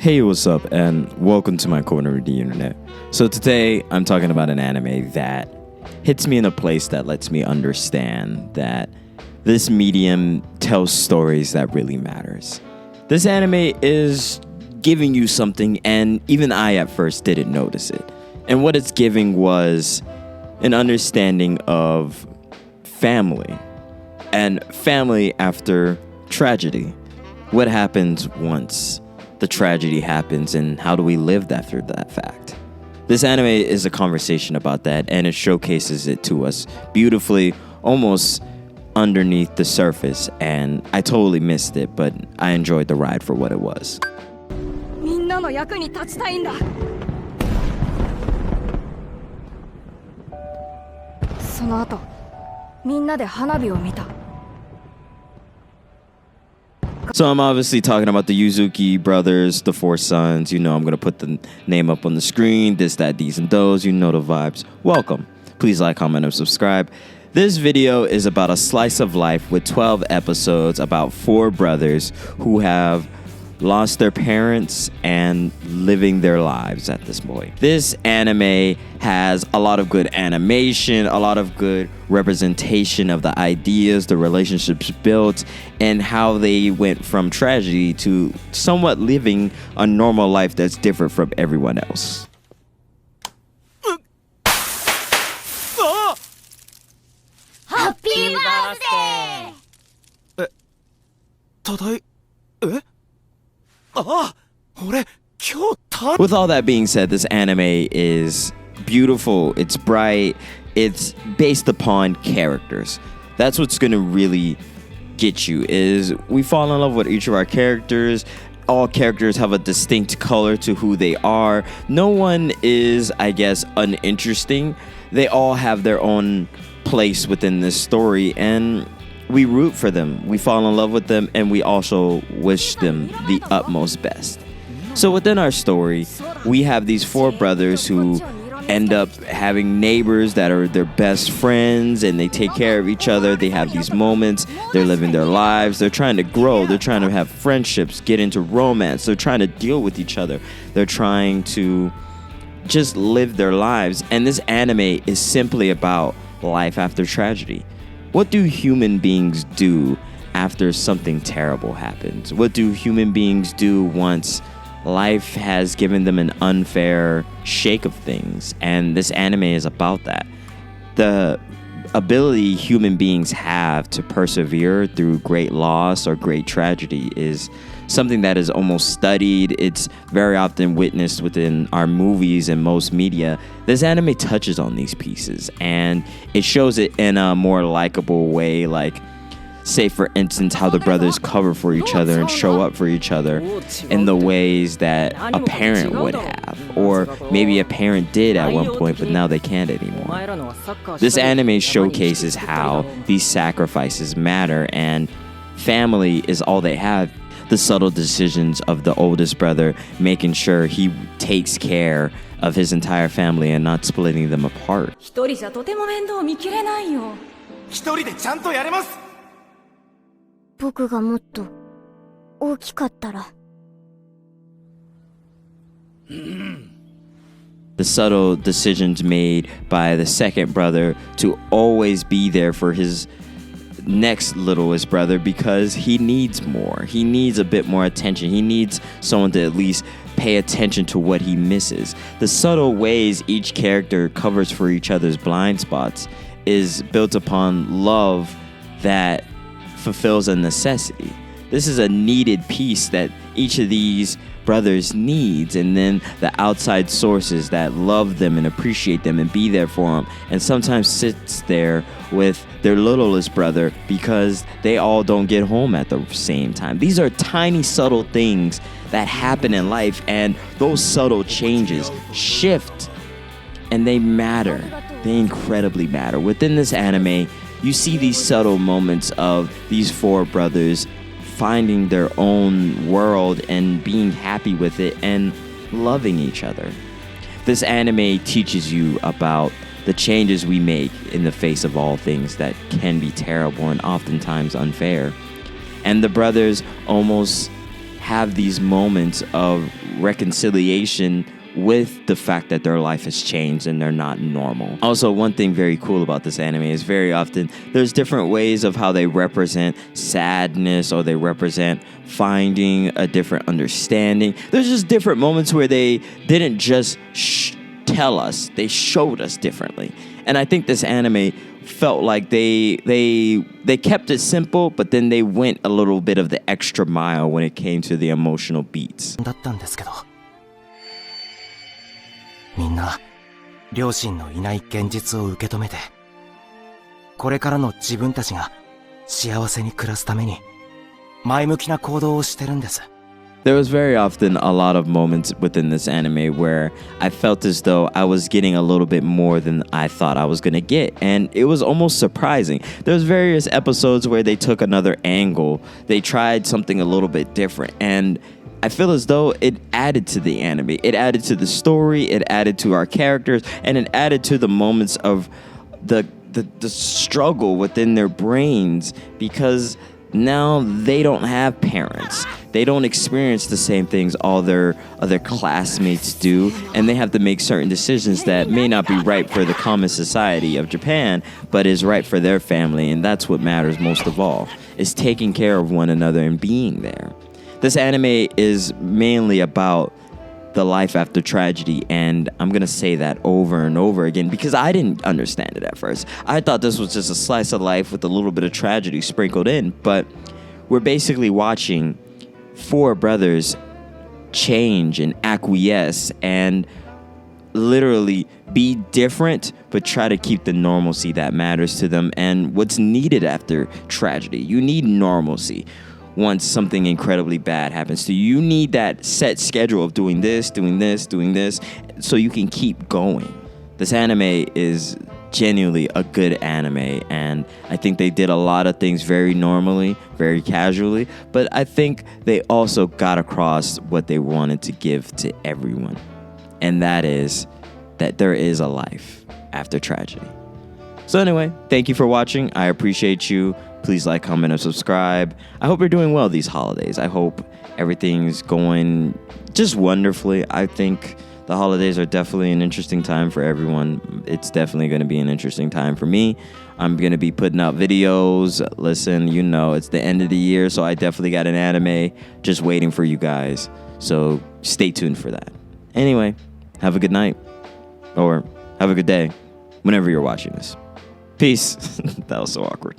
Hey, what's up, and welcome to my corner of the internet. So today, I'm talking about an anime that hits me in a place that lets me understand that this medium tells stories that really matters. This anime is giving you something, and even I at first didn't notice it. And what it's giving was an understanding of family, and family after tragedy. What happens once the tragedy happens, and how do we live after that fact? This anime is a conversation about that, and it showcases it to us beautifully, almost underneath the surface, and I totally missed it, but I enjoyed the ride for what it was. みんなの役に立ちたいんだ。その後、みんなで花火を見た。So I'm obviously talking about the Yuzuki brothers, the four sons. You know I'm going to put the name up on the screen. This, that, these, and those. You know the vibes. Welcome. Please like, comment, and subscribe. This video is about a slice of life with 12 episodes about four brothers who have lost their parents and living their lives at this point. This anime has a lot of good animation, a lot of good representation of the ideas, the relationships built, and how they went from tragedy to somewhat living a normal life that's different from everyone else. Happy birthday! With all that being said, this anime is beautiful, it's bright, it's based upon characters. That's what's gonna really get you, is we fall in love with each of our characters. All characters have a distinct color to who they are. No one is, I guess, uninteresting. They all have their own place within this story, and we root for them, we fall in love with them, and we also wish them the utmost best. So within our story, we have these four brothers who end up having neighbors that are their best friends, and they take care of each other. They have these moments, they're living their lives, they're trying to grow, they're trying to have friendships, get into romance, they're trying to deal with each other, they're trying to just live their lives. And this anime is simply about life after tragedy. What do human beings do after something terrible happens? What do human beings do once life has given them an unfair shake of things? And this anime is about that. The ability human beings have to persevere through great loss or great tragedy is something that is almost studied. It's very often witnessed within our movies and most media. This anime touches on these pieces, and it shows it in a more likable way, like, say for instance, how the brothers cover for each other and show up for each other in the ways that a parent would have, or maybe a parent did at one point, but now they can't anymore. This anime showcases how these sacrifices matter, and family is all they have. The subtle decisions of the oldest brother making sure he takes care of his entire family and not splitting them apart. 一人じゃとても面倒見きれないよ。一人でちゃんとやれます。僕がもっと大きかったら。The subtle decisions made by the second brother to always be there for his next littlest brother because he needs more. He needs a bit more attention. He needs someone to at least pay attention to what he misses. The subtle ways each character covers for each other's blind spots is built upon love that fulfills a necessity. This is a needed piece that each of these brothers needs, and then the outside sources that love them and appreciate them and be there for them, and sometimes sits there with their littlest brother because they all don't get home at the same time. These are tiny, subtle things that happen in life, and those subtle changes shift, and they matter. They incredibly matter. Within this anime, you see these subtle moments of these four brothers finding their own world and being happy with it and loving each other. This anime teaches you about the changes we make in the face of all things that can be terrible and oftentimes unfair. And the brothers almost have these moments of reconciliation with the fact that their life has changed and they're not normal. Also, one thing very cool about this anime is very often there's different ways of how they represent sadness or they represent finding a different understanding. There's just different moments where they didn't just tell us, they showed us differently. And I think this anime felt like they kept it simple, but then they went a little bit of the extra mile when it came to the emotional beats. だったんですけど、みんな両親のいない現実を受け止めて、これからの自分たちが幸せに暮らすために前向きな行動をしてるんです。There was very often a lot of moments within this anime where I felt as though I was getting a little bit more than I thought I was going to get. And it was almost surprising. There's various episodes where they took another angle. They tried something a little bit different. And I feel as though it added to the anime. It added to the story. It added to our characters. And it added to the moments of the struggle within their brains because now they don't have parents. They don't experience the same things all their other classmates do, and they have to make certain decisions that may not be right for the common society of Japan, but is right for their family, and that's what matters most of all, is taking care of one another and being there. This anime is mainly about the life after tragedy, and I'm gonna say that over and over again because I didn't understand it at first. I thought this was just a slice of life with a little bit of tragedy sprinkled in, but we're basically watching four brothers change and acquiesce and literally be different, but try to keep the normalcy that matters to them and what's needed after tragedy. You need normalcy. Once something incredibly bad happens to you, you need that set schedule of doing this, so you can keep going. This anime is genuinely a good anime, and I think they did a lot of things very normally, very casually, but I think they also got across what they wanted to give to everyone, and that is that there is a life after tragedy. So anyway, thank you for watching. I appreciate you. Please like, comment, and subscribe. I hope you're doing well these holidays. I hope everything's going just wonderfully. I think the holidays are definitely an interesting time for everyone. It's definitely going to be an interesting time for me. I'm going to be putting out videos. Listen, you know, it's the end of the year, so I definitely got an anime just waiting for you guys. So stay tuned for that. Anyway, have a good night. Or have a good day whenever you're watching this. Peace. That was so awkward.